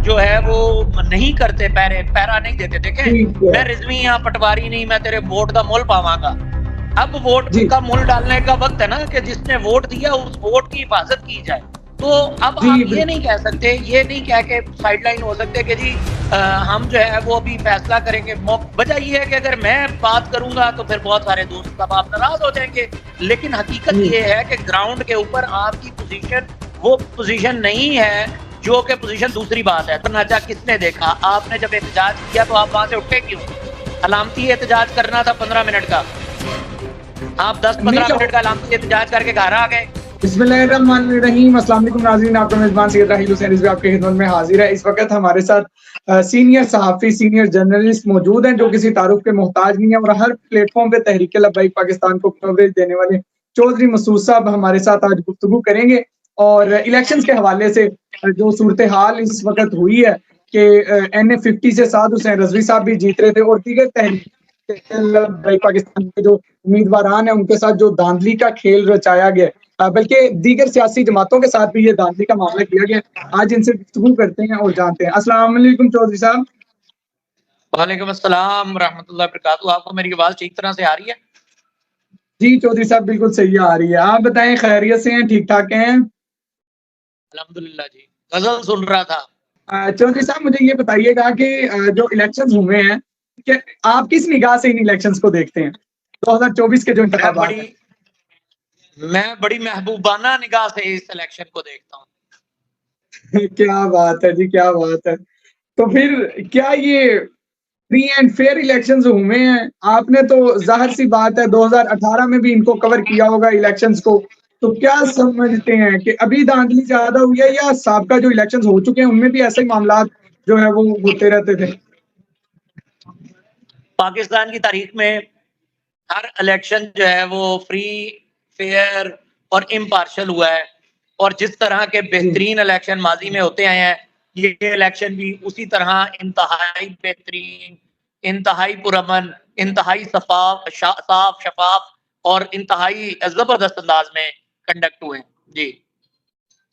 جو ہے وہ نہیں کرتے، پیرا نہیں دیتے. دیکھیں ٹھیک ہے میں رضوی یا پٹواری نہیں، میں تیرے ووٹ کا مول پاواں گا. اب ووٹ جی کا مول ڈالنے کا وقت ہے نا کہ جس نے ووٹ دیا اس ووٹ کی حفاظت کی جائے. تو اب جی آپ یہ بالکل نہیں کہہ سکتے، یہ نہیں کہہ کے سائڈ لائن ہو سکتے کہ جی ہم جو ہے وہ ابھی فیصلہ کریں گے. وجہ یہ ہے کہ اگر میں بات کروں گا تو پھر بہت سارے دوست اب آپ ناراض ہو جائیں گے. لیکن حقیقت جی یہ ہے کہ گراؤنڈ کے اوپر آپ کی پوزیشن وہ پوزیشن نہیں ہے جو کہ پوزیشن. دوسری بات ہے چنانچہ کس نے دیکھا، آپ نے جب احتجاج کیا تو آپ وہاں سے اٹھے کیوں؟ علامتی احتجاج کرنا تھا 15 منٹ کا، آپ 10-15 نہیں. منٹ کا علامتی احتجاج کر کے گھر آ گئے. بسم اللہ الرحمن الرحیم. السلام علیکم ناظرین، آپ کا میزبان سید راحیل حسین رضوی آپ کی خدمت میں حاضر ہے. اس وقت ہمارے ساتھ سینئر صحافی، سینئر جرنلسٹ موجود ہیں جو کسی تعارف کے محتاج نہیں ہیں اور ہر پلیٹ فارم پہ تحریک لبیک پاکستان کو کوریج دینے والے چودھری مسعود صاحب ہمارے ساتھ آج گفتگو کریں گے. اور الیکشنز کے حوالے سے جو صورتحال اس وقت ہوئی ہے کہ NA50 سے سعد حسین رضوی صاحب بھی جیت رہے تھے اور دیگر تحریک پاکستان کے جو امیدواران ہیں ان کے ساتھ جو دھاندلی کا کھیل رچایا گیا، بلکہ دیگر سیاسی جماعتوں کے ساتھ بھی یہ دھاندلی کا معاملہ کیا گیا. آج ان سے گفتگو کرتے ہیں اور جانتے ہیں. السلام علیکم چودھری صاحب. وعلیکم السلام رحمۃ اللہ وبرکاتہ. آپ کو میری آواز ٹھیک طرح سے آ رہی ہے؟ جی چودھری صاحب بالکل صحیح آ رہی ہے. آپ بتائیں خیریت سے ہیں، ٹھیک ٹھاک ہیں؟ الحمدللہ جی، غزل سن رہا تھا. چودھری صاحب مجھے یہ بتائیے گا کہ جو الیکشنز ہوئے ہیں کہ آپ کس نگاہ سے ان الیکشنز کو دیکھتے ہیں 2024 کے جو انتخابات ہیں؟ میں بڑی محبوبانہ نگاہ سے اس الیکشن کو دیکھتا ہوں. کیا بات ہے جی، کیا بات ہے. تو پھر کیا یہ فری اینڈ فیئر الیکشنز ہوئے ہیں؟ آپ نے تو ظاہر سی بات ہے 2018 میں بھی ان کو کور کیا ہوگا الیکشنز کو، تو کیا سمجھتے ہیں کہ ابھی دھاندلی زیادہ ہوئی ہے یا سابقہ جو الیکشنز ہو چکے ہیں ان میں بھی ایسے ہی معاملات جو ہے وہ ہوتے رہتے تھے؟ پاکستان کی تاریخ میں ہر الیکشن جو ہے وہ فری، فیئر اور امپارشل ہوا ہے. اور جس طرح کے جی بہترین الیکشن ماضی میں ہوتے آئے ہیں یہ الیکشن بھی اسی طرح انتہائی بہترین، انتہائی پرامن، انتہائی صاف شفاف اور انتہائی زبردست انداز میں کنڈکٹ ہوئے. جی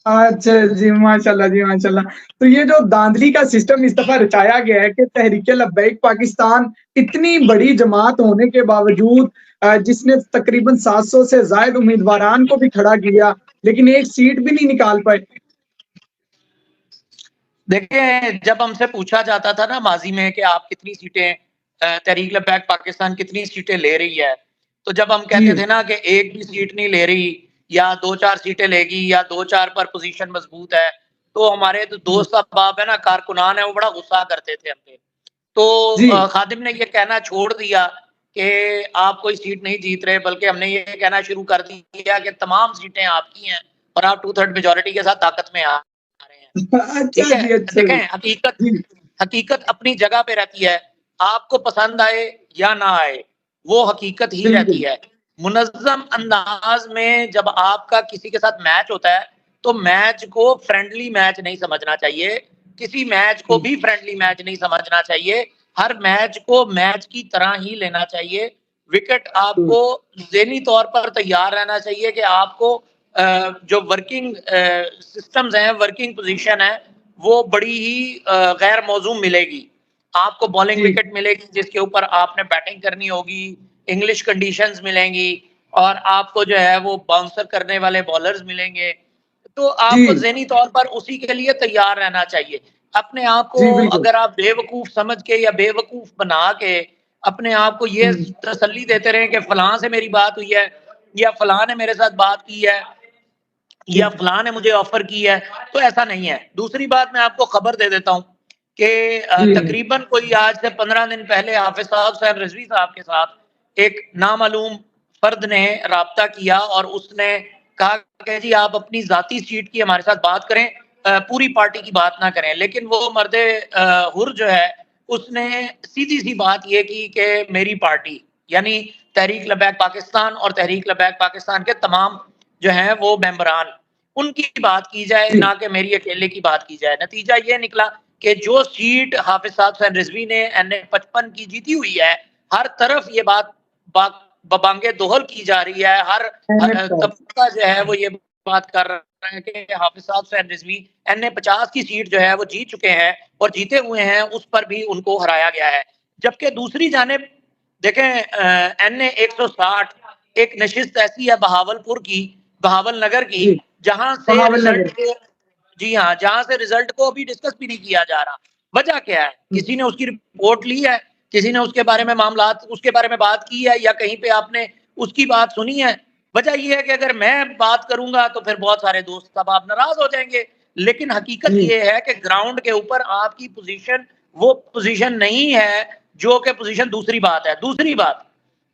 اچھا جی، ماشاء اللہ جی، ماشاء اللہ. تو یہ جو دھاندلی کا سسٹم اس دفعہ رچایا گیا ہے کہ تحریک لبیک پاکستان اتنی بڑی جماعت ہونے کے باوجود جس نے تقریباً 700 سے زائد امیدواران کو بھی کھڑا کیا لیکن ایک سیٹ بھی نہیں نکال پائے. دیکھیں جب ہم سے پوچھا جاتا تھا نا ماضی میں کہ آپ کتنی سیٹیں تحریک لبیک پاکستان کتنی سیٹیں لے رہی ہے، تو جب ہم جی کہتے تھے نا کہ ایک بھی سیٹ نہیں لے رہی یا 2-4 سیٹیں لے گی یا 2-4 پر پوزیشن مضبوط ہے، تو ہمارے دوست احباب ہے نا، کارکنان ہیں، وہ بڑا غصہ کرتے تھے ہم پہ. تو جی خادم نے یہ کہنا چھوڑ دیا کہ آپ کوئی سیٹ نہیں جیت رہے، بلکہ ہم نے یہ کہنا شروع کر دیا کہ تمام سیٹیں آپ کی ہیں اور آپ 2/3 میجورٹی کے ساتھ طاقت میں آ رہے ہیں. اچھا ٹھیک ہے، جی، اچھا دیکھیں جی. جی حقیقت اپنی جگہ پہ رہتی ہے، آپ کو پسند آئے یا نہ آئے وہ حقیقت ہی بالکل رہتی ہے. منظم انداز میں جب آپ کا کسی کے ساتھ میچ ہوتا ہے تو میچ کو فرینڈلی میچ نہیں سمجھنا چاہیے، کسی میچ کو بھی فرینڈلی میچ نہیں سمجھنا چاہیے. ہر میچ کو میچ کی طرح ہی لینا چاہیے. وکٹ آپ کو ذہنی طور پر تیار رہنا چاہیے کہ آپ کو جو ورکنگ سسٹمز ہیں، ورکنگ پوزیشن ہے، وہ بڑی ہی غیر موزوں ملے گی. آپ کو بالنگ جی وکٹ ملے گی جس کے اوپر آپ نے بیٹنگ کرنی ہوگی، انگلش کنڈیشنز ملیں گی اور آپ کو جو ہے وہ باؤنسر کرنے والے بالرز ملیں گے. تو آپ جی کو ذہنی طور پر اسی کے لیے تیار رہنا چاہیے. اپنے آپ کو جی بالکل. اگر آپ بے وقوف سمجھ کے یا بے وقوف بنا کے اپنے آپ کو یہ تسلی دیتے رہیں کہ فلاں سے میری بات ہوئی ہے یا فلاں نے میرے ساتھ بات کی ہے یا فلاں نے مجھے آفر کی ہے، تو ایسا نہیں ہے. دوسری بات میں آپ کو خبر دے دیتا ہوں کہ جی تقریباً کوئی آج سے 15 دن پہلے حافظ صاحب حسین رضوی صاحب کے ساتھ ایک نامعلوم فرد نے رابطہ کیا اور اس نے کہا کہ جی آپ اپنی ذاتی سیٹ کی ہمارے ساتھ بات کریں، پوری پارٹی کی بات نہ کریں. لیکن وہ مرد حر جو ہے اس نے سیدھی سی بات یہ کی کہ میری پارٹی یعنی تحریک لبیک پاکستان اور تحریک لبیک پاکستان کے تمام جو ہیں وہ ممبران، ان کی بات کی جائے، جی نہ کہ میری اکیلے کی بات کی جائے. نتیجہ یہ نکلا کہ جو سیٹ حافظ صاحب حسین رضوی نے NA55 کی جیتی ہوئی ہے، ہر طرف یہ بات ببانگے دوہل کی جا رہی ہے. ہر طبقہ جو ہے وہ یہ بات کر رہے ہیں کہ حافظ صاحب حسین رضوی NA-50 کی سیٹ جو ہے وہ جیت چکے ہیں اور جیتے ہوئے ہیں، اس پر بھی ان کو ہرایا گیا ہے. جبکہ دوسری جانب دیکھیں NA-160 ایک نشست ایسی ہے بہاولپور کی، بہاول نگر کی، جہاں سے رزلٹ کو جی ہاں جہاں سے رزلٹ کو بھی ڈسکس بھی نہیں کیا جا رہا. وجہ کیا ہے؟ کسی نے اس کی رپورٹ لی ہے، کسی نے اس کے بارے میں معاملات اس کے بارے میں بات کی ہے، یا کہیں پہ آپ نے اس کی بات سنی ہے؟ وجہ یہ ہے کہ اگر میں بات کروں گا تو پھر بہت سارے دوست اب آپ ناراض ہو جائیں گے، لیکن حقیقت یہ ہے کہ گراؤنڈ کے اوپر آپ کی پوزیشن وہ پوزیشن نہیں ہے جو کہ پوزیشن. دوسری بات ہے، دوسری بات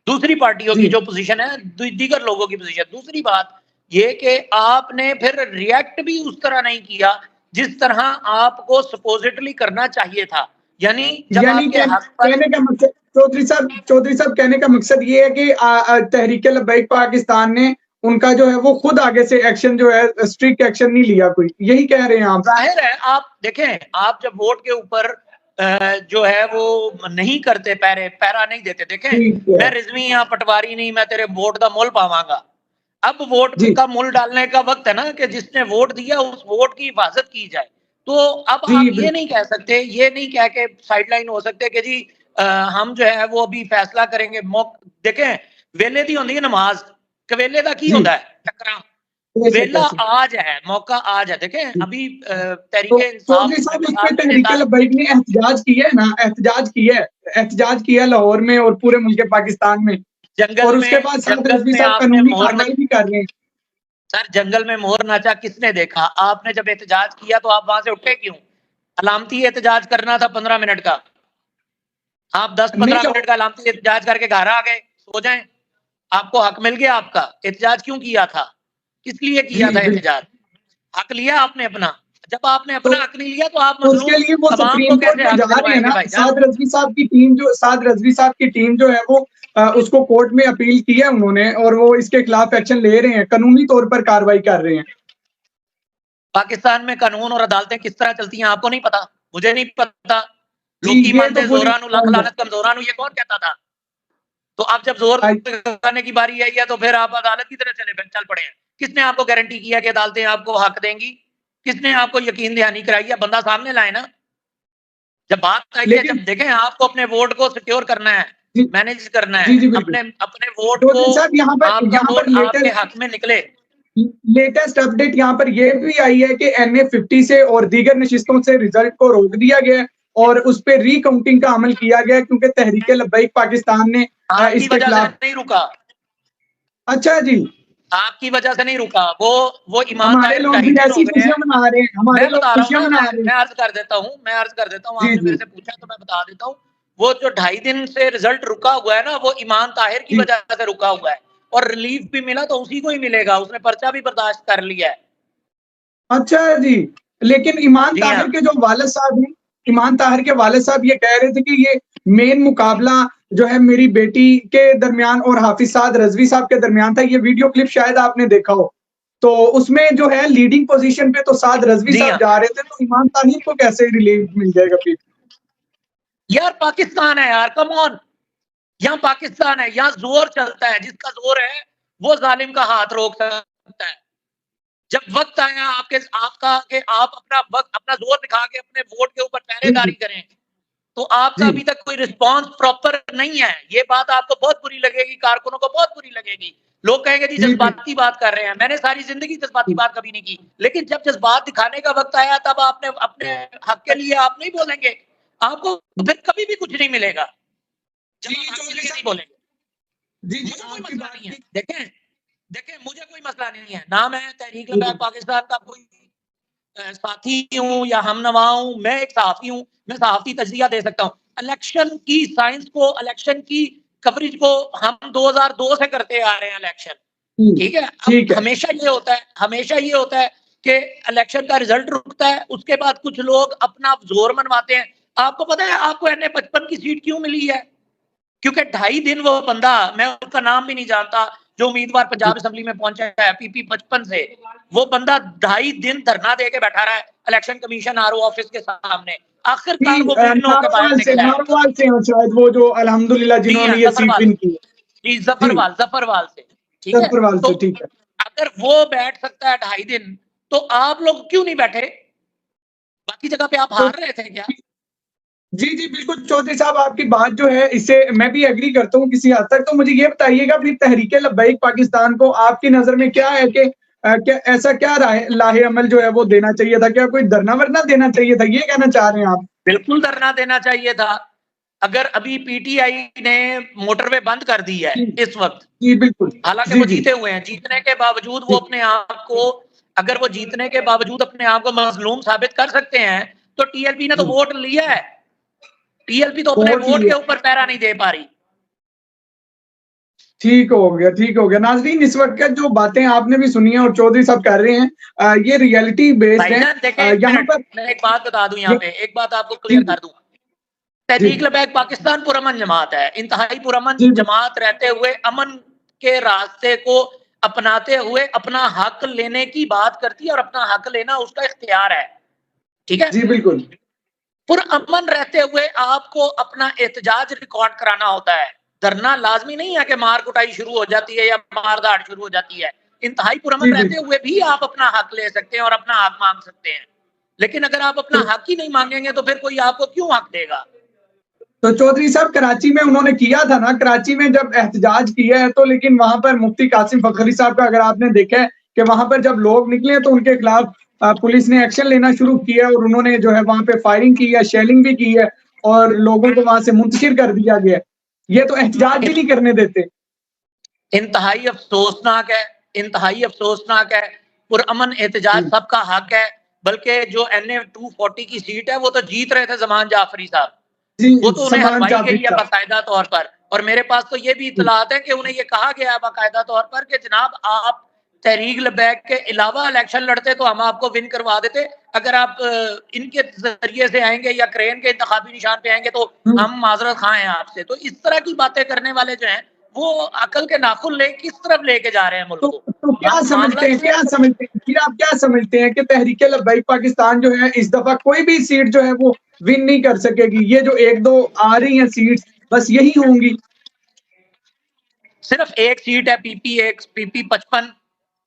دوسری پارٹیوں کی جو پوزیشن ہے، دیگر لوگوں کی پوزیشن. دوسری بات یہ کہ آپ نے پھر ریئیکٹ بھی اس طرح نہیں کیا جس طرح آپ کو سپوزٹلی کرنا چاہیے تھا. یعنی جب آپ کے حق پر کہنے کا مقصد چودھری صاحب کہنے کا مقصد یہ ہے کہ تحریک لبیک پاکستان نے ان کا جو ہے وہ خود آگے سے ایکشن جو ہے اسٹرکٹ ایکشن نہیں لیا کوئی، یہی کہہ رہے ہیں آپ؟ ظاہر ہے، آپ دیکھیں، آپ جب ووٹ کے اوپر جو ہے وہ نہیں کرتے، پیرا نہیں دیتے. دیکھیں میں رضوی یا پٹواری نہیں، میں تیرے ووٹ کا مول پاواں گا. اب ووٹ کا مول ڈالنے کا وقت ہے نا کہ جس نے ووٹ دیا اس ووٹ کی حفاظت کی جائے. تو اب آپ یہ نہیں کہہ سکتے، یہ نہیں کہہ کے سائڈ لائن ہو سکتے کہ جی ہم جو ہے وہ ابھی فیصلہ کریں گے. دیکھیں ویلے دی ہوندی ہے نماز، کہ ویلے دا کی ہوندا ہے ٹکراں. ویلا آج ہے، موقع آج ہے. دیکھیں ابھی تحریک انصاف تحریک لبیک نے احتجاج کیا ہے نا، احتجاج کیا لاہور میں اور پورے ملک پاکستان میں، اور اس کے بعد رضوی صاحب قانونی کارروائی بھی کر رہے ہیں. سر جنگل میں مور ناچا کس نے دیکھا؟ آپ نے جب احتجاج کیا تو آپ وہاں سے اٹھے کیوں؟ علامتی احتجاج کرنا تھا 15 منٹ کا، آپ 10-15 منٹ کا علامتی احتجاج کر کے گھر آ گئے، سو جائیں. آپ کو حق مل گیا، آپ کا احتجاج کیوں کیا تھا؟ کس لیے کیا تھا احتجاج؟ حق لیا آپ نے اپنا. جب آپ نے اپنا حق نہیں لیا تو آپ اس کے لیے وہ سپریم کورٹ میں جا رہے ہیں نا. سعد رضوی صاحب کی ٹیم جو ہے وہ اس کو کورٹ میں اپیل کی ہے انہوں نے، اور وہ اس کے خلاف ایکشن لے رہے ہیں، قانونی طور پر کارروائی کر رہے ہیں. پاکستان میں قانون اور عدالتیں کس طرح چلتی ہیں آپ کو نہیں پتا؟ مجھے نہیں پتا. لوکی مانتے زورانو لاکھ لعنت کم زورانو، یہ کون کہتا تھا؟ تو اب جب زور کرنے کی باری آئی ہے تو پھر آپ عدالت کی طرح چل پڑے ہیں. کس نے آپ کو گارنٹی کیا کہ عدالتیں آپ کو حق دیں گی؟ کس نے آپ کو یقین دہانی کرائی ہے؟ بندہ سامنے لائے نا. جب بات آئی ہے، جب دیکھیں آپ کو اپنے ووٹ کو سیکیور کرنا ہے، مینیج کرنا ہے، اپنے ووٹ کو آپ کا ووٹ آپ کے حق میں نکلے. لیٹسٹ اپڈیٹ یہاں پر یہ بھی آئی ہے کہ NA-50 سے اور دیگر نشستوں سے رزلٹ کو روک دیا گیا اور اس پہ ری کاؤنٹنگ کا عمل کیا گیا، کیونکہ تحریک لبیک پاکستان نے اس کے خلاف نہیں رکا. اچھا جی، آپ کی وجہ سے نہیں رکا. وہ ایمان ہمارے لوگ بھی ایسی خوشیاں منا رہے ہیں، ہمارے لوگ خوشیاں منا رہے ہیں. میں عرض کر دیتا ہوں آپ نے میرے سے پوچھا تو میں بتا دیتا ہوں. وہ جو 2.5 دن سے رزلٹ رکا ہوا ہے نا، وہ ایمان طاہر کی وجہ سے رکا ہوا ہے، اور ریلیف بھی ملا تو اسی کو ہی ملے گا. اس نے پرچہ بھی برداشت کر لیا ہے. اچھا جی، لیکن ایمان طاہر کے جو والد صاحب ہیں، ایمان طاہر کے والد صاحب یہ کہہ رہے تھے کہ یہ مین مقابلہ جو ہے میری بیٹی کے درمیان اور حافظ سعد رضوی صاحب کے درمیان تھا. یہ ویڈیو کلپ شاید آپ نے دیکھا ہو، تو اس میں جو ہے لیڈنگ پوزیشن پہ تو سعد رضوی صاحب جا رہے تھے، تو ایمان طاہر کو کیسے ریلیف مل جائے گا پھر؟ یار پاکستان ہے یار، کم آن. یہاں پاکستان ہے، یہاں زور چلتا ہے. جس کا زور ہے وہ ظالم کا ہاتھ روک سکتا ہے. جب وقت آیا آپ کا کہ آپ اپنا زور دکھا کے اپنے ووٹ کے اوپر پہرے داری کریں، تو آپ کا ابھی تک کوئی رسپانس پراپر نہیں ہے. یہ بات آپ کو بہت بری لگے گی، کارکنوں کو بہت بری لگے گی. لوگ کہیں گے جی جذباتی بات کر رہے ہیں. میں نے ساری زندگی جذباتی بات کبھی نہیں کی، لیکن جب جذبات دکھانے کا وقت آیا تب آپ نے اپنے حق کے لیے آپ نہیں بولیں گے. آپ کو پھر کبھی بھی کچھ نہیں ملے گا جب آپ حق کے لیے نہیں بولیں گے. مجھے کوئی مسئلہ نہیں ہے. دیکھیں مجھے کوئی مسئلہ نہیں ہے، نہ میں تحریک لبیک پاکستان کا کوئی ساتھی ہوں یا ہم نوا ہوں. میں ایک صحافی ہوں، میں صحافتی تجزیہ دے سکتا ہوں. الیکشن کی سائنس کو، الیکشن کی کوریج کو ہم 2002 سے کرتے آ رہے ہیں. الیکشن ٹھیک ہے، اب ہمیشہ یہ ہوتا ہے کہ الیکشن کا رزلٹ رکتا ہے، اس کے بعد کچھ لوگ اپنا زور منواتے ہیں. آپ کو پتا ہے آپ کو NA-55 کی سیٹ کیوں ملی ہے؟ کیونکہ 2.5 دن وہ بندہ، میں اس کا نام بھی نہیں جانتا، جو امیدوار پنجاب اسمبلی میں پہنچا ہے PP-55 سے، وہ بندہ 2.5 دن دھرنا دے کے بیٹھا رہا ہے الیکشن کمیشن RO آفس کے سامنے. آخر کار وہ ون ہو کے باہر نکلا ہے. ناروال سے شاید وہ جو الحمدللہ جنہوں نے یہ سیٹ ون کی. جی ظفروال سے. ٹھیک ہے، اگر وہ بیٹھ سکتا ہے 2.5 دن تو آپ لوگ کیوں نہیں بیٹھے؟ باقی جگہ پہ آپ ہار رہے تھے کیا؟ جی جی بالکل چودھری صاحب، آپ کی بات جو ہے اس سے میں بھی ایگری کرتا ہوں کسی حد تک. تو مجھے یہ بتائیے گا اپنی تحریک لبیک پاکستان کو آپ کی نظر میں کیا ہے کہ ایسا کیا لاہ عمل جو ہے وہ دینا چاہیے تھا؟ کیا کوئی دھرنا ورنا دینا چاہیے تھا؟ یہ کہنا چاہ رہے ہیں آپ؟ بالکل دھرنا دینا چاہیے تھا. اگر ابھی پی ٹی آئی نے موٹر وے بند کر دی ہے اس وقت، جی بالکل. حالانکہ جی وہ جی جیتے ہوئے ہیں، جیتنے کے باوجود وہ اپنے آپ کو، اگر وہ جیتنے کے باوجود اپنے آپ کو مظلوم ثابت کر سکتے ہیں تو ٹی ایل پی نے تو ووٹ لیا ہے. ٹی ایل پی تو اپنے ووٹ کے اوپر پیرا نہیں دے پا رہی. ٹھیک ہو گیا، ٹھیک ہو گیا. ناظرین، اس وقت جو باتیں آپ نے بھی سنی ہیں اور چودھری صاحب کر رہے ہیں یہ ریئلٹی بیسڈ بھائی ہیں. جان دیکھیں، یہاں پر میں ایک بات بتا دوں، یہاں پہ ایک بات آپ کو جی کلیئر کر دوں. جی تحریک لبیک پاکستان پرامن جماعت ہے، انتہائی پرامن جی جماعت رہتے ہوئے امن کے راستے کو اپناتے ہوئے اپنا حق لینے کی بات کرتی ہے، اور اپنا حق لینا اس کا اختیار ہے. ٹھیک ہے؟ جی بالکل. پرامن رہتے ہوئے آپ کو اپنا احتجاج ریکارڈ کرانا ہوتا ہے. دھرنا لازمی نہیں ہے کہ مار کٹائی شروع ہو جاتی ہے یا مار داڑ شروع ہو جاتی ہے. انتہائی جی پرامن رہتے بالکل. ہوئے بھی آپ اپنا حق لے سکتے ہیں اور اپنا حق مانگ سکتے ہیں. لیکن اگر آپ اپنا حق ہی نہیں مانگیں گے تو پھر کوئی آپ کو کیوں حق دے گا؟ تو چودھری صاحب کراچی میں انہوں نے کیا تھا نا، کراچی میں جب احتجاج کیا ہے تو، لیکن وہاں پر مفتی قاسم فخری صاحب کا اگر آپ نے دیکھا ہے کہ وہاں پر جب لوگ نکلے تو ان کے خلاف پولیس نے ایکشن لینا شروع کیا اور انہوں نے جو ہے وہاں پہ فائرنگ کی ہے، شیلنگ بھی کی ہے اور لوگوں کو وہاں سے منتشر کر دیا گیا. یہ تو احتجاج بھی نہیں کرنے دیتے. انتہائی افسوسناک ہے، انتہائی افسوسناک ہے. پرامن احتجاج سب کا حق ہے، بلکہ جو این اے 240 کی سیٹ ہے وہ تو جیت رہے تھے زمان جعفری صاحب، جی وہ تو انہیں سمان ہروائی جعفری گئی ہے صاحب. باقاعدہ طور پر. اور میرے پاس تو یہ بھی اطلاعات ہیں کہ انہیں یہ کہا گیا ہے باقاعدہ طور پر کہ جناب آپ تحریک لبیک کے علاوہ الیکشن لڑتے تو ہم آپ کو ون کروا دیتے، اگر آپ ان کے ذریعے سے آئیں گے یا کرین کے انتخابی نشان پہ آئیں گے تو ہم معذرت خواہ ہیں آپ سے. تو اس طرح کی باتیں کرنے والے جو ہیں وہ عقل کے ناخن لے کس طرف لے کے جا رہے ہیں ملک کو. تو کیا معاملہ سمجھتے ہیں، اس میں پھر آپ کیا سمجھتے ہیں کہ تحریک لبیک پاکستان جو ہے اس دفعہ کوئی بھی سیٹ جو ہے وہ ون نہیں کر سکے گی؟ یہ جو ایک دو آ رہی ہیں سیٹس بس یہی ہوں گی؟ صرف ایک سیٹ ہے پی پی 55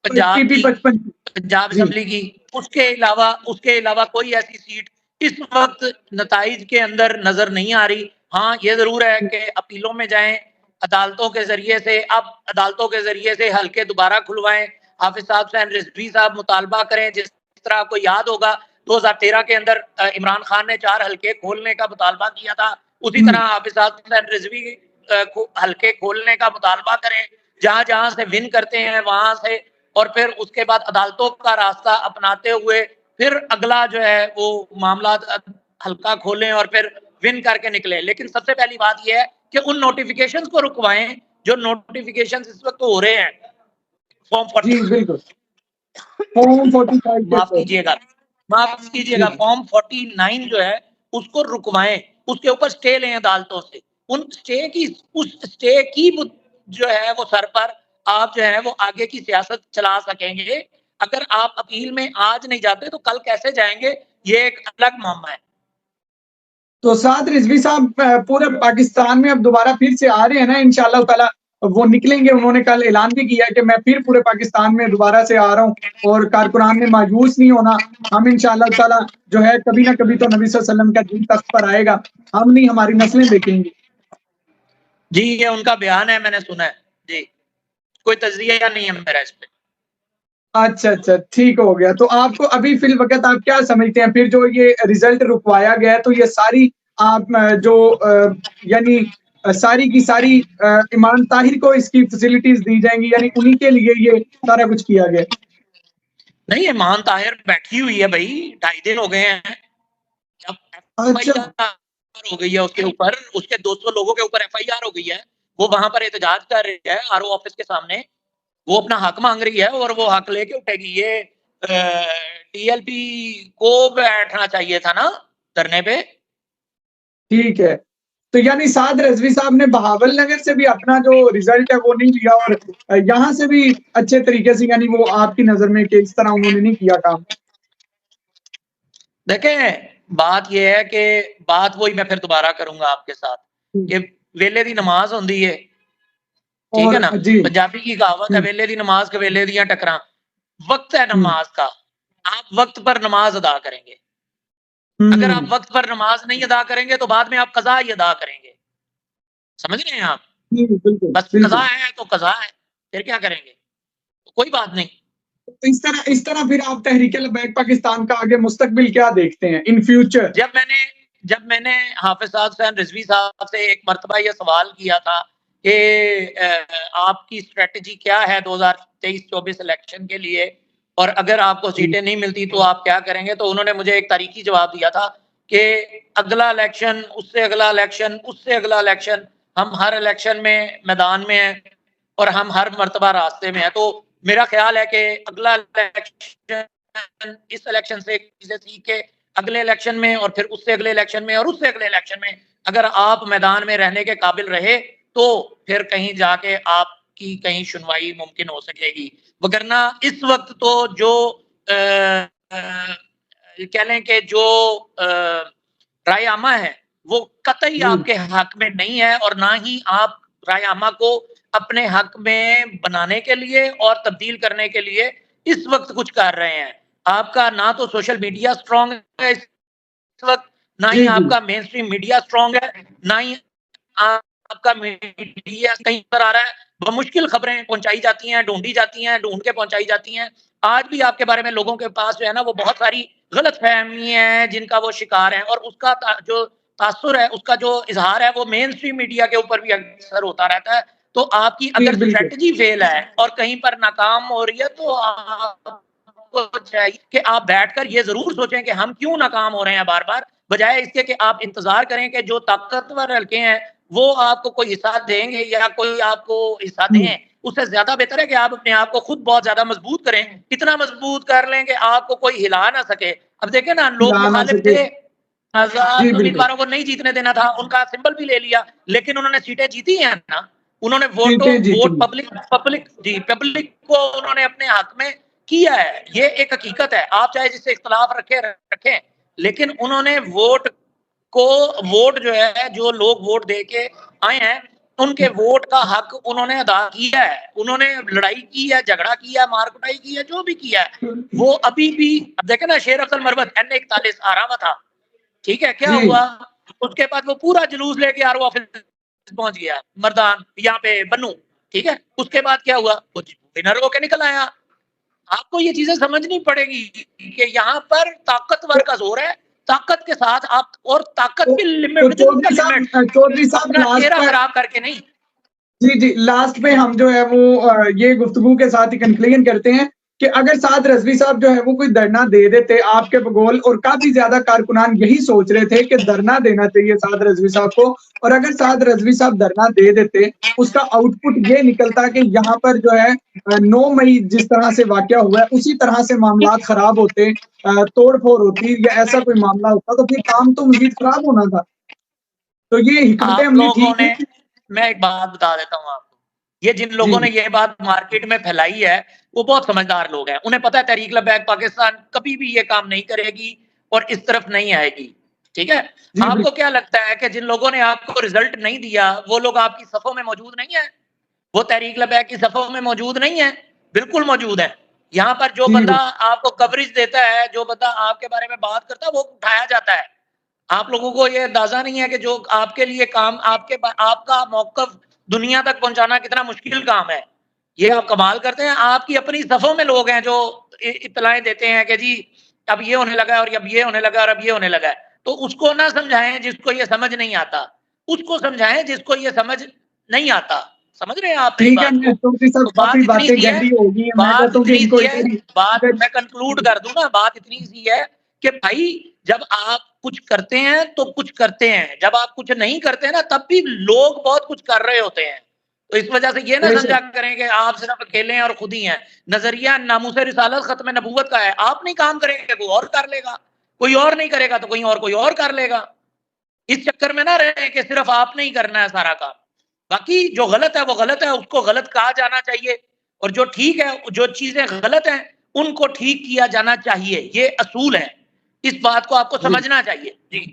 پی پنجاب پی کی، 55. پنجاب جی اسمبلی کی. اس کے علاوہ کوئی ایسی سیٹ اس وقت نتائج کے اندر نظر نہیں آ رہی. ہاں یہ ضرور ہے کہ اپیلوں میں جائیں، عدالتوں کے ذریعے سے، اب عدالتوں کے ذریعے سے حلقے دوبارہ کھلوائیں. حافظ صاحب حسین رضوی صاحب مطالبہ کریں، جس طرح آپ کو یاد ہوگا 2013 کے اندر عمران خان نے 4 حلقے کھولنے کا مطالبہ کیا تھا، اسی طرح حافظ صاحب حسین رضوی حلقے کھولنے کا مطالبہ کریں. جہاں جہاں سے ون کرتے ہیں وہاں سے، اور پھر اس کے بعد عدالتوں کا راستہ اپناتے ہوئے پھر اگلا جو ہے وہ معاملات حلقہ کھولیں اور پھر ون کر کے نکلیں. لیکن سب سے پہلی بات یہ ہے کہ ان نوٹیفیکیشنز کو رکوائیں جو نوٹیفیکیشنز اس وقت ہو رہے ہیں فارم جی بالکل. فارم 45 کے معاف کیجئے گا، معاف کیجئے جی گا، فارم 49 جو ہے اس کو رکوائیں، اس کے اوپر سٹے لیں عدالتوں سے. اس سٹے کی جو ہے وہ سر پر آپ جو ہے وہ آگے کی سیاست چلا سکیں گے. اگر آپ اپیل میں آج نہیں جاتے تو کل کیسے جائیں گے، یہ ایک الگ معاملہ ہے. تو سعد رضوی صاحب پورے پاکستان میں اب دوبارہ پھر سے آ رہے ہیں نا انشاءاللہ تعالی؟ وہ نکلیں گے، انہوں نے کل اعلان بھی کیا کہ میں پھر پورے پاکستان میں دوبارہ سے آ رہا ہوں اور کارکنان نے مایوس نہیں ہونا. ہم انشاءاللہ تعالی جو ہے کبھی نہ کبھی تو نبی صلی اللہ علیہ وسلم کا دین تخت پر آئے گا، ہم نہیں ہماری نسلیں دیکھیں گی. جی یہ ان کا بیان ہے، میں نے سنا ہے. جی کوئی تجزیہ یا نہیں ہے میرا اس پہ. اچھا اچھا ٹھیک ہو گیا. تو آپ کو ابھی فی الوقت آپ کیا سمجھتے ہیں پھر جو یہ رزلٹ رکوایا گیا ہے تو یہ ساری آپ جو یعنی ساری کی ساری ایمان طاہر کو اس کی فیسلٹیز دی جائیں گی، یعنی انہی کے لیے یہ سارا کچھ کیا گیا؟ نہیں، ایمان طاہر بیٹھی ہوئی ہے بھائی، 2.5 دن ہو گئے ہیں. جب ایف آئی اچھا آر ہو گئی ہے اس کے اوپر، اس کے 200 لوگوں کے اوپر ایف آئی آر ہو گئی ہے، وہ وہاں پر احتجاج کر رہی ہے آر او آفس کے سامنے، وہ اپنا حق مانگ رہی ہے اور وہ حق لے کے اٹھے گی. یہ ٹی ایل پی کو بیٹھنا چاہیے تھا نا دھرنے پہ. ٹھیک ہے. تو یعنی سعد رضوی صاحب نے بہاول نگر سے بھی اپنا جو رزلٹ ہے وہ نہیں لیا اور یہاں سے بھی اچھے طریقے سے، یعنی وہ آپ کی نظر میں کہ اس طرح انہوں نے نہیں کیا کام؟ دیکھیں بات یہ ہے کہ بات وہی میں پھر دوبارہ کروں گا آپ کے ساتھ کہ ویلے دی نماز ہوندی ہے، ٹھیک ہے نا, جی پنجابی کی کہاوت ہے ویلے دی نماز کے ویلے دیاں ٹکراں. وقت ہے نماز کا, آپ وقت پر نماز ادا کریں گے. اگر آپ وقت پر نماز نہیں ادا کریں گے تو بعد میں آپ قضا ہی ادا کریں گے. سمجھ رہے ہیں آپ؟ بالکل بس بالکل. قضا ہے تو قضا ہے, پھر کیا کریں گے, کوئی بات نہیں. اس طرح پھر آپ تحریک لبیک پاکستان کا آگے مستقبل کیا دیکھتے ہیں ان فیوچر؟ جب میں نے حافظ سعد حسین رضوی صاحب سے ایک مرتبہ یہ سوال کیا تھا کہ آپ کی اسٹریٹجی کیا ہے 2023-24 الیکشن کے لیے, اور اگر آپ کو سیٹیں نہیں ملتی تو آپ کیا کریں گے, تو انہوں نے مجھے ایک تاریخی جواب دیا تھا کہ اگلا الیکشن, اس سے اگلا الیکشن, اس سے اگلا الیکشن, ہم ہر الیکشن میں میدان میں ہیں اور ہم ہر مرتبہ راستے میں ہیں. تو میرا خیال ہے کہ اگلا الیکشن, اس الیکشن سے چیزیں سیکھ کے اگلے الیکشن میں اور پھر اس سے اگلے الیکشن میں اور اس سے اگلے الیکشن میں اگر آپ میدان میں رہنے کے قابل رہے تو پھر کہیں جا کے آپ کی کہیں سنوائی ممکن ہو سکے گی. وگرنہ اس وقت تو جو کہہ لیں کہ جو رائے عامہ ہے وہ قطعی آپ کے حق میں نہیں ہے, اور نہ ہی آپ رائے عامہ کو اپنے حق میں بنانے کے لیے اور تبدیل کرنے کے لیے اس وقت کچھ کر رہے ہیں. آپ کا نہ تو سوشل میڈیا سٹرونگ ہے اس وقت, نہ ہی آپ کا مین سٹریم میڈیا سٹرونگ ہے, نہ ہی آپ کا میڈیا کہیں پر آ رہا ہے. بمشکل خبریں پہنچائی جاتی ہیں, ڈھونڈی جاتی ہیں, ڈھونڈ کے پہنچائی جاتی ہیں. آج بھی آپ کے بارے میں لوگوں کے پاس جو ہے نا وہ بہت ساری غلط فہمی ہیں جن کا وہ شکار ہیں, اور اس کا جو تاثر ہے, اس کا جو اظہار ہے وہ مین سٹریم میڈیا کے اوپر بھی اکثر ہوتا رہتا ہے. تو آپ کی اگر اسٹریٹجی فیل ہے اور کہیں پر ناکام ہو رہی ہے تو آپ کو چاہیے کہ آپ بیٹھ کر یہ ضرور سوچیں کہ ہم کیوں ناکام ہو رہے ہیں بار بار, بجائے اس کے کہ آپ انتظار کریں کہ جو طاقتور حلقے ہیں وہ آپ کو کوئی حصہ دیں گے یا کوئی آپ کو حصہ دیں. اس سے زیادہ بہتر ہے کہ آپ اپنے آپ کو خود بہت زیادہ مضبوط کریں, اتنا مضبوط کر لیں کہ آپ کو کوئی ہلا نہ سکے. اب دیکھیں نا, لوگ مخالف تھے, آزاد امیدواروں کو نہیں جیتنے دینا تھا, ان کا سمبل بھی لے لیا, لیکن انہوں نے سیٹیں جیتی ہیں نا. انہوں نے ووٹ پبلک کو انہوں نے اپنے حق میں کیا ہے, یہ ایک حقیقت ہے. آپ چاہے جس سے اختلاف رکھیں, لیکن انہوں نے ووٹ جو ہے, جو لوگ ووٹ دے کے آئے ہیں ان کے ووٹ کا حق انہوں نے ادا کیا ہے. انہوں نے لڑائی کی ہے, جھگڑا کیا, مار کٹائی کی ہے, جو بھی کیا ہے وہ ابھی بھی. اب دیکھیں نا, شیر افضل مروت N41 آ رہا تھا, ٹھیک ہے, کیا ہوا اس کے بعد وہ پورا جلوس لے کے RO آفس پہنچ گیا, مردان یہاں پہ بنو, ٹھیک ہے. اس کے بعد کیا ہوا, وہ ونر ہو کے نکل آیا. آپ کو یہ چیزیں سمجھنی پڑے گی کہ یہاں پر طاقتور کا زور ہے, طاقت کے ساتھ آپ, اور طاقت کی لمٹ, چودھری صاحب اپنا چہرہ خراب کر کے نہیں. جی لاسٹ میں ہم جو ہے وہ یہ گفتگو کے ساتھ ہی کنکلوژن کرتے ہیں کہ اگر سعد رضوی صاحب جو ہے وہ کوئی دھرنا دے دیتے آپ کے بگول, اور کافی زیادہ کارکنان یہی سوچ رہے تھے کہ دھرنا دینا چاہیے سعد رضوی صاحب کو, اور اگر سعد رضوی صاحب دھرنا دے دیتے اس کا آؤٹ پٹ یہ نکلتا کہ یہاں پر جو ہے 9 مئی جس طرح سے واقعہ ہوا ہے اسی طرح سے معاملات خراب ہوتے, توڑ پھوڑ ہوتی یا ایسا کوئی معاملہ ہوتا, تو پھر کام تو مزید خراب ہونا تھا. تو یہ حکمت عملی ٹھیک ہے. میں ایک بات بتا دیتا ہوں آپ کو, یہ جن لوگوں نے یہ بات مارکیٹ میں پھیلائی ہے وہ بہت سمجھدار لوگ ہیں. انہیں پتا ہے تحریک لبیک پاکستان کبھی بھی یہ کام نہیں کرے گی اور اس طرف نہیں آئے گی, ٹھیک ہے. آپ کو کیا لگتا ہے کہ جن لوگوں نے آپ کو رزلٹ نہیں دیا وہ لوگ آپ کی صفوں میں موجود نہیں ہیں, وہ تحریک لبیک کی صفوں میں موجود نہیں ہیں؟ بالکل موجود ہیں. یہاں پر جو بندہ آپ کو کوریج دیتا ہے, جو بندہ آپ کے بارے میں بات کرتا ہے وہ اٹھایا جاتا ہے. آپ لوگوں کو یہ اندازہ نہیں ہے کہ جو آپ کے لیے کام, آپ کا موقف دنیا تک پہنچانا کتنا مشکل کام ہے. یہ آپ کمال کرتے ہیں, آپ کی اپنی صفوں میں لوگ ہیں جو اطلاعیں دیتے ہیں کہ جی اب یہ ہونے لگا اور اب یہ ہونے لگا اور اب یہ ہونے لگا. تو اس کو نہ سمجھائیں جس کو یہ سمجھ نہیں آتا, اس کو سمجھائیں جس کو یہ سمجھ نہیں آتا. سمجھ رہے ہیں آپ میری بات کو؟ تو بات اتنی سی ہے, بات میں کنکلوڈ کر دوں نا, بات اتنی سی ہے کہ بھائی جب آپ کچھ کرتے ہیں تو کچھ کرتے ہیں, جب آپ کچھ نہیں کرتے ہیں نا تب بھی لوگ بہت کچھ کر رہے ہوتے ہیں. تو اس وجہ سے یہ نہ سمجھا کریں کہ آپ صرف اکیلے ہیں اور خود ہی ہیں. نظریہ ناموس رسالت ختم نبوت کا ہے, آپ نہیں کام کریں گے کوئی اور کر لے گا, کوئی اور نہیں کرے گا تو کوئی اور کر لے گا. اس چکر میں نہ رہے کہ صرف آپ نہیں کرنا ہے سارا کام. باقی جو غلط ہے وہ غلط ہے, اس کو غلط کہا جانا چاہیے, اور جو ٹھیک ہے, جو چیزیں غلط ہیں ان کو ٹھیک کیا جانا چاہیے. یہ اصول ہے, اس بات کو آپ کو سمجھنا چاہیے. جی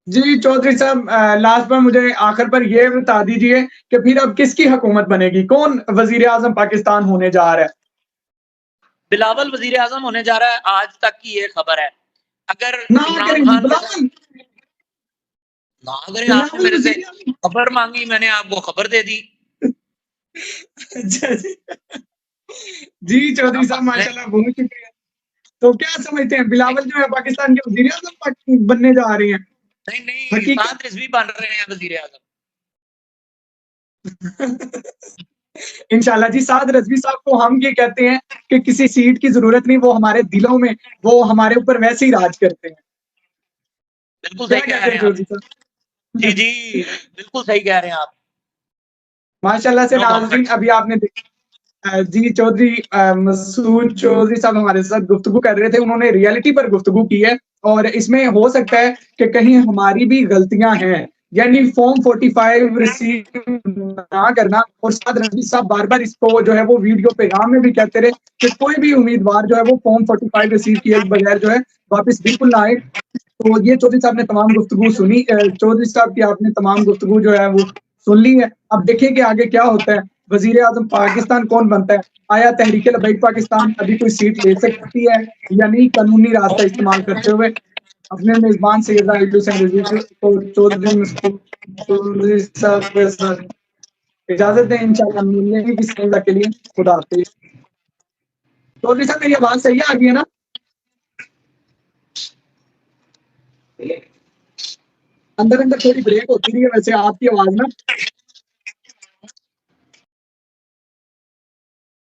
جی چودھری صاحب لاسٹ پر مجھے آخر پر یہ بتا دیجئے کہ پھر اب کس کی حکومت بنے گی, کون وزیر اعظم پاکستان ہونے جا رہا ہے؟ بلاول وزیر اعظم ہونے جا رہا ہے, آج تک کی یہ خبر ہے. اگر نہ عمران کریں خان بلاول نہ کریں, آپ نے بلاول میرے سے وزیر اعظم. خبر مانگی, میں نے آپ کو خبر دے دی. اچھا جی جی چودھری صاحب ماشاءاللہ بہت شکریہ. تو کیا سمجھتے ہیں بلاول جو ہے پاکستان کے وزیر اعظم بننے جا رہے ہیں؟ نہیں نہیں, حقیقت سعد رضوی بن رہے ہیں وزیر اعظم. انشاءاللہ جی. سعد رضوی صاحب کو ہم یہ کہتے ہیں کہ کسی سیٹ کی ضرورت نہیں, وہ ہمارے دلوں میں, وہ ہمارے اوپر ویسے ہی راج کرتے ہیں. بالکل کیا صحیح کہہ کہتے رہے ہیں ہیں آپ. چودھری صاحب؟ جی جی بالکل صحیح کہہ رہے ہیں آپ. ماشاءاللہ سے نو ناظرین, کامنٹس. ابھی آپ نے جی چودھری مسعود چودھری صاحب ہمارے ساتھ گفتگو کر رہے تھے, انہوں نے ریئلٹی پر گفتگو کی ہے, اور اس میں ہو سکتا ہے کہ کہیں ہماری بھی غلطیاں ہیں, یعنی فارم 45 ریسیو نہ کرنا. اور سعد رضوی صاحب بار بار اس کو جو ہے وہ ویڈیو پیغام میں بھی کہتے رہے کہ کوئی بھی امیدوار جو ہے وہ فارم 45 ریسیو کیے بغیر جو ہے واپس بالکل نہ آئے. تو یہ چودھری صاحب نے تمام گفتگو سنی, چودھری صاحب کی آپ نے تمام گفتگو جو ہے وہ سن لی ہے. اب دیکھیں کہ آگے کیا ہوتا ہے, وزیر اعظم پاکستان کون بنتا ہے. آیا تحریک لبیک پاکستان ابھی کوئی سیٹ لے سکتی ہے یا نہیں, قانونی راستہ استعمال کرتے ہوئے. اپنے میزبان سید راحیل حسین رضوی کو چودھری مسعود چودھری صاحب کے ساتھ اجازت دیں, انشاءاللہ ملنے کی کسی کے لیے. خدا حافظ. چودھری صاحب میری آواز صحیح آ گئی ہے نا؟ اندر اندر تھوڑی بریک ہوتی رہی ہے ویسے آپ کی آواز نا.